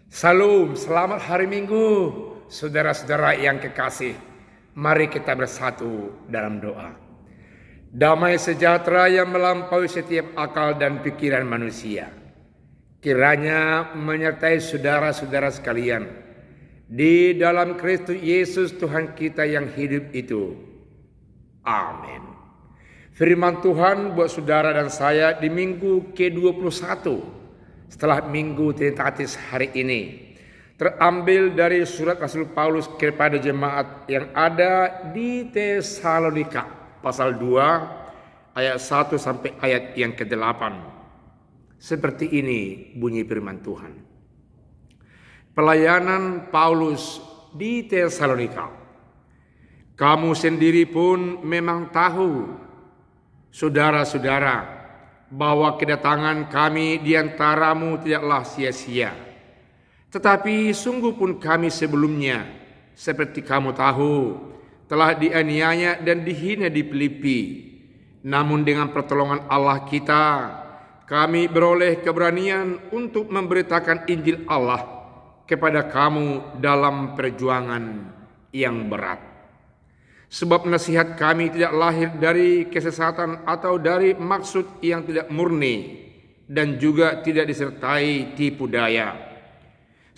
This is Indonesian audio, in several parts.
Salam, selamat hari Minggu, saudara-saudara yang kekasih. Mari kita bersatu dalam doa. Damai sejahtera yang melampaui setiap akal dan pikiran manusia, kiranya menyertai saudara-saudara sekalian di dalam Kristus Yesus Tuhan kita yang hidup itu. Amin. Firman Tuhan buat saudara dan saya di minggu ke-21 setelah minggu Trinitatis hari ini, terambil dari surat Rasul Paulus kepada jemaat yang ada di Tesalonika, pasal 2 ayat 1 sampai ayat yang ke-8. Seperti ini bunyi firman Tuhan. Pelayanan Paulus di Tesalonika. Kamu sendiri pun memang tahu, saudara-saudara, bahwa kedatangan kami di antaramu tidaklah sia-sia. Tetapi sungguh pun kami sebelumnya, seperti kamu tahu, telah dianiaya dan dihina di Filipi. Namun dengan pertolongan Allah kita, kami beroleh keberanian untuk memberitakan Injil Allah kepada kamu dalam perjuangan yang berat. Sebab nasihat kami tidak lahir dari kesesatan atau dari maksud yang tidak murni, dan juga tidak disertai tipu daya.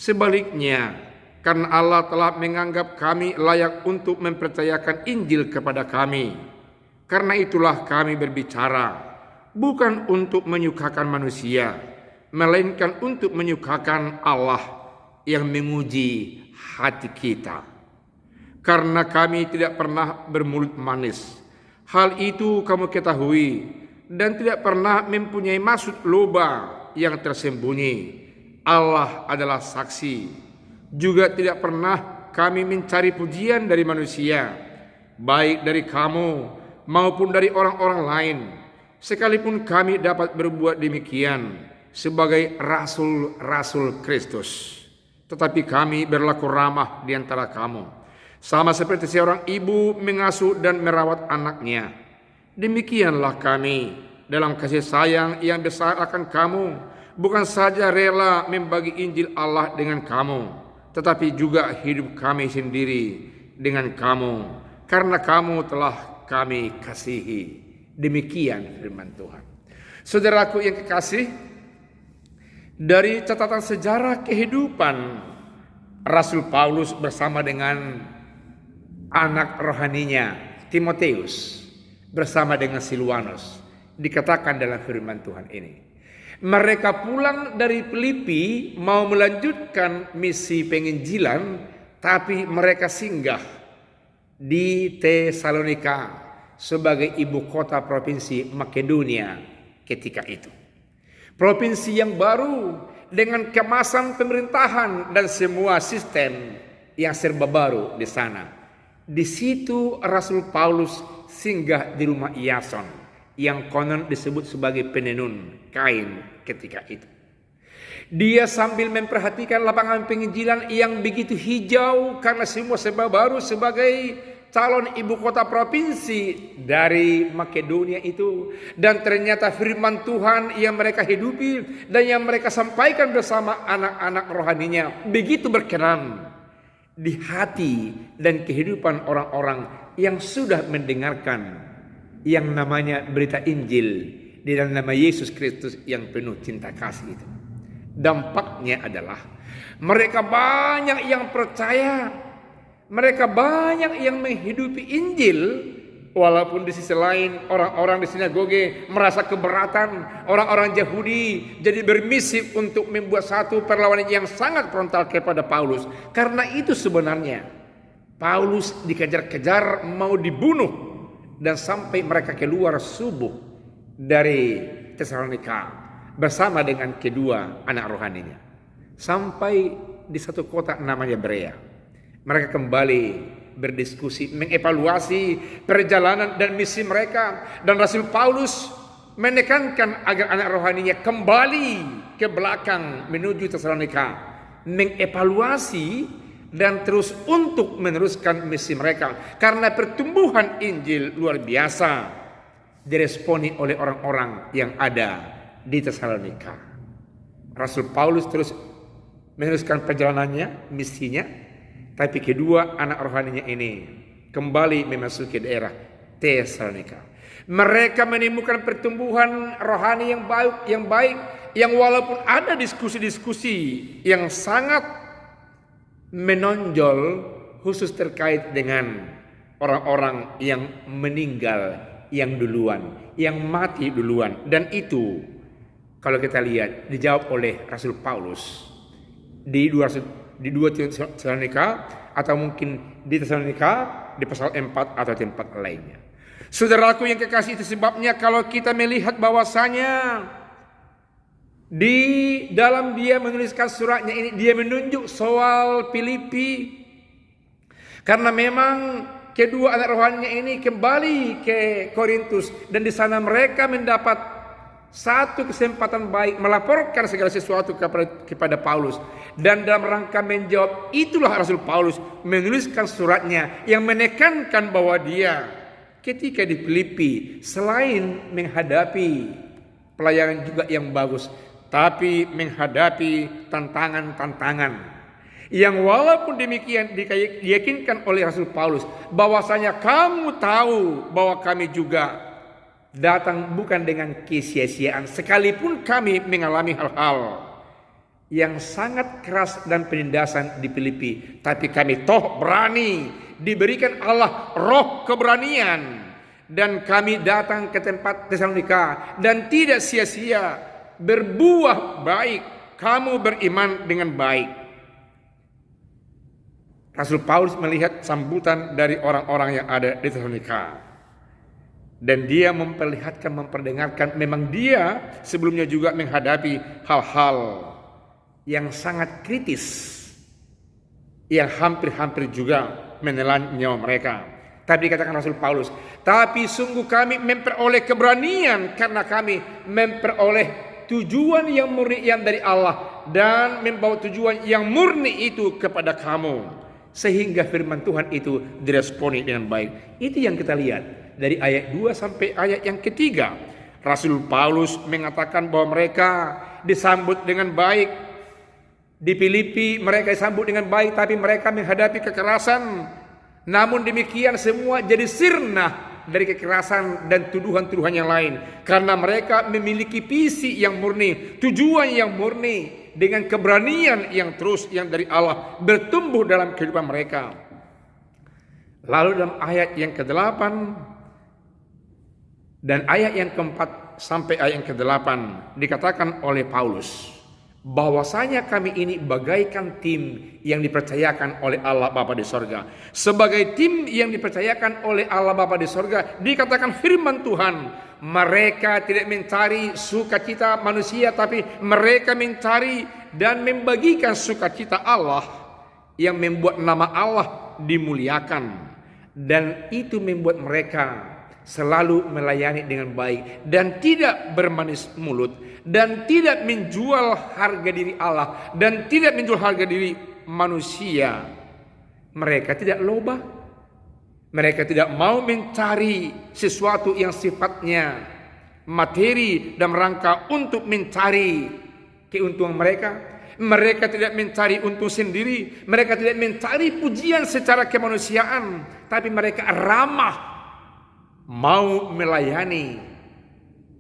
Sebaliknya, karena Allah telah menganggap kami layak untuk mempercayakan Injil kepada kami, karena itulah kami berbicara, bukan untuk menyukakan manusia, melainkan untuk menyukakan Allah yang menguji hati kita. Karena kami tidak pernah bermulut manis, hal itu kamu ketahui, dan tidak pernah mempunyai maksud loba yang tersembunyi. Allah adalah saksi. Juga tidak pernah kami mencari pujian dari manusia, baik dari kamu maupun dari orang-orang lain, sekalipun kami dapat berbuat demikian sebagai rasul-rasul Kristus. Tetapi kami berlaku ramah di antara kamu, sama seperti seorang ibu mengasuh dan merawat anaknya. Demikianlah kami dalam kasih sayang yang besar akan kamu, bukan saja rela membagi Injil Allah dengan kamu, tetapi juga hidup kami sendiri dengan kamu, karena kamu telah kami kasihi. Demikian firman Tuhan. Saudaraku yang kekasih, dari catatan sejarah kehidupan Rasul Paulus bersama dengan anak rohaninya Timotius bersama dengan Silwanus, dikatakan dalam firman Tuhan ini, mereka pulang dari Filipi mau melanjutkan misi penginjilan, tapi mereka singgah di Tesalonika sebagai ibu kota provinsi Makedonia ketika itu. Provinsi yang baru dengan kemasan pemerintahan dan semua sistem yang serba baru di sana. Di situ Rasul Paulus singgah di rumah Yason yang konon disebut sebagai penenun kain ketika itu. Dia sambil memperhatikan lapangan penginjilan yang begitu hijau karena semua serba baru sebagai calon ibu kota provinsi dari Makedonia itu. Dan ternyata firman Tuhan yang mereka hidupi dan yang mereka sampaikan bersama anak-anak rohaninya begitu berkenan di hati dan kehidupan orang-orang yang sudah mendengarkan yang namanya berita Injil di dalam nama Yesus Kristus yang penuh cinta kasih itu. Dampaknya adalah mereka banyak yang percaya, mereka banyak yang menghidupi Injil, walaupun di sisi lain orang-orang di sinagoge merasa keberatan, orang-orang Yahudi jadi bermisi untuk membuat satu perlawanan yang sangat frontal kepada Paulus. Karena itu sebenarnya Paulus dikejar-kejar mau dibunuh, dan sampai mereka keluar subuh dari Tesalonika bersama dengan kedua anak rohaninya, sampai di satu kota namanya Berea. Mereka kembali berdiskusi, mengevaluasi perjalanan dan misi mereka, dan Rasul Paulus menekankan agar anak rohaninya kembali ke belakang menuju Tesalonika, mengevaluasi dan terus untuk meneruskan misi mereka, karena pertumbuhan Injil luar biasa diresponi oleh orang-orang yang ada di Tesalonika. Rasul Paulus terus meneruskan perjalanannya, misinya. Tapi kedua, anak rohaninya ini kembali memasuki daerah Tesalonika. Mereka menemukan pertumbuhan rohani yang baik, yang walaupun ada diskusi-diskusi yang sangat menonjol khusus terkait dengan orang-orang yang meninggal yang duluan, yang mati duluan. Dan itu kalau kita lihat dijawab oleh Rasul Paulus di 2 Tesalonika, atau mungkin di Tesalonika di pasal 4 atau tempat lainnya. Saudaraku yang kekasih, itu sebabnya kalau kita melihat bahwasanya di dalam dia menuliskan suratnya ini, dia menunjuk soal Filipi, karena memang kedua anak rohaninya ini kembali ke Korintus, dan di sana mereka mendapat satu kesempatan baik melaporkan segala sesuatu kepada Paulus. Dan dalam rangka menjawab itulah Rasul Paulus menuliskan suratnya yang menekankan bahwa dia ketika di Filipi selain menghadapi pelayanan juga yang bagus, tapi menghadapi tantangan-tantangan yang walaupun demikian diyakinkan oleh Rasul Paulus bahwasanya kamu tahu bahwa kami juga datang bukan dengan kesia-siaan, sekalipun kami mengalami hal-hal yang sangat keras dan penindasan di Filipi, tapi kami toh berani, diberikan Allah roh keberanian, dan kami datang ke tempat Tesalonika dan tidak sia-sia berbuah baik. Kamu beriman dengan baik. Rasul Paulus melihat sambutan dari orang-orang yang ada di Tesalonika, dan dia memperdengarkan memang dia sebelumnya juga menghadapi hal-hal yang sangat kritis, yang hampir-hampir juga menelan nyawa mereka. Tapi dikatakan Rasul Paulus, tapi sungguh kami memperoleh keberanian karena kami memperoleh tujuan yang murni yang dari Allah, dan membawa tujuan yang murni itu kepada kamu, sehingga firman Tuhan itu diresponi dengan baik. Itu yang kita lihat dari ayat 2 sampai ayat yang ketiga. Rasul Paulus mengatakan bahwa mereka disambut dengan baik. Di Filipi mereka disambut dengan baik, tapi mereka menghadapi kekerasan. Namun demikian semua jadi sirna dari kekerasan dan tuduhan-tuduhan yang lain, karena mereka memiliki visi yang murni, tujuan yang murni, dengan keberanian yang terus yang dari Allah bertumbuh dalam kehidupan mereka. Lalu dalam ayat yang ke-8 dan ayat yang ke-4 sampai ayat yang ke-8 dikatakan oleh Paulus bahwasanya kami ini bagaikan tim yang dipercayakan oleh Allah Bapa di sorga. Sebagai tim yang dipercayakan oleh Allah Bapa di sorga, dikatakan firman Tuhan, mereka tidak mencari sukacita manusia, tapi mereka mencari dan membagikan sukacita Allah yang membuat nama Allah dimuliakan. Dan itu membuat mereka selalu melayani dengan baik dan tidak bermanis mulut, dan tidak menjual harga diri Allah dan tidak menjual harga diri manusia. Mereka tidak lobah, mereka tidak mau mencari sesuatu yang sifatnya materi dalam rangka untuk mencari keuntungan mereka. Mereka tidak mencari untung sendiri, mereka tidak mencari pujian secara kemanusiaan, tapi mereka ramah, mau melayani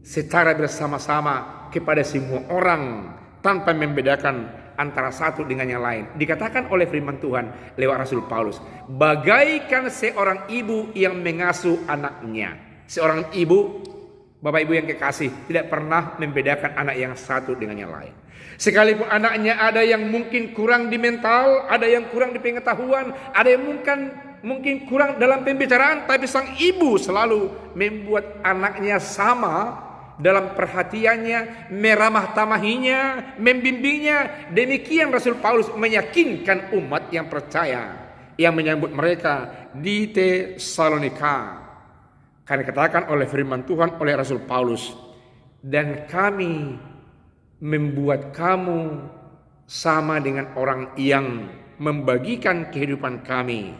secara bersama-sama kepada semua orang tanpa membedakan antara satu dengan yang lain. Dikatakan oleh firman Tuhan lewat Rasul Paulus, bagaikan seorang ibu yang mengasuh anaknya. Seorang ibu, Bapak Ibu yang kekasih, tidak pernah membedakan anak yang satu dengan yang lain. Sekalipun anaknya ada yang mungkin kurang di mental, ada yang kurang di pengetahuan, ada yang mungkin kurang dalam pembicaraan, tapi sang ibu selalu membuat anaknya sama dalam perhatiannya, meramah tamahinya, membimbingnya. Demikian Rasul Paulus meyakinkan umat yang percaya yang menyambut mereka di Tesalonika. Karena dikatakan oleh firman Tuhan oleh Rasul Paulus, dan kami membuat kamu sama dengan orang yang membagikan kehidupan kami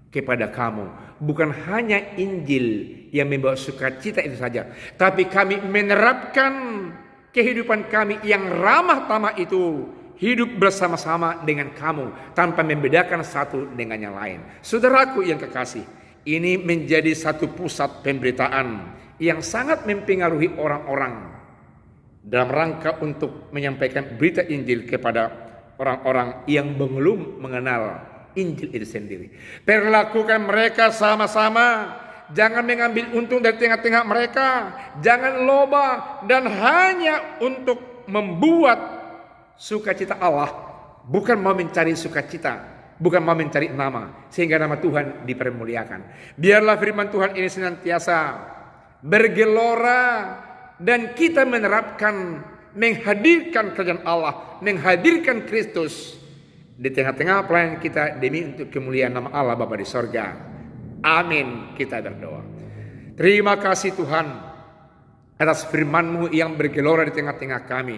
kepada kamu. Bukan hanya Injil yang membawa sukacita itu saja, tapi kami menerapkan kehidupan kami yang ramah tamah itu hidup bersama-sama dengan kamu tanpa membedakan satu dengan yang lain. Saudaraku yang kekasih, ini menjadi satu pusat pemberitaan yang sangat mempengaruhi orang-orang dalam rangka untuk menyampaikan berita Injil kepada orang-orang yang belum mengenal Injil itu sendiri. Perlakukan mereka sama-sama, jangan mengambil untung dari tengah-tengah mereka, jangan loba dan hanya untuk membuat sukacita Allah, bukan mau mencari sukacita, bukan mau mencari nama, sehingga nama Tuhan dipermuliakan. Biarlah firman Tuhan ini senantiasa bergelora dan kita menerapkan, menghadirkan kerajaan Allah, menghadirkan Kristus di tengah-tengah pelayanan kita demi untuk kemuliaan nama Allah Bapa di sorga. Amin. Kita berdoa. Terima kasih Tuhan atas firman-Mu yang bergelora di tengah-tengah kami,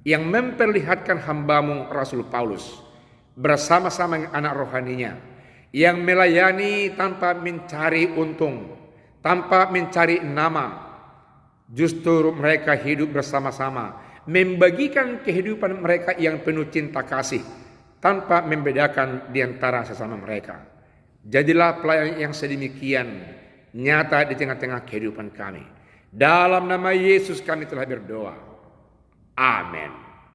yang memperlihatkan hamba-Mu Rasul Paulus bersama-sama dengan anak rohaninya, yang melayani tanpa mencari untung, tanpa mencari nama. Justru mereka hidup bersama-sama, membagikan kehidupan mereka yang penuh cinta kasih, tanpa membedakan di antara sesama mereka. Jadilah pelayan yang sedemikian nyata di tengah-tengah kehidupan kami. Dalam nama Yesus kami telah berdoa. Amin.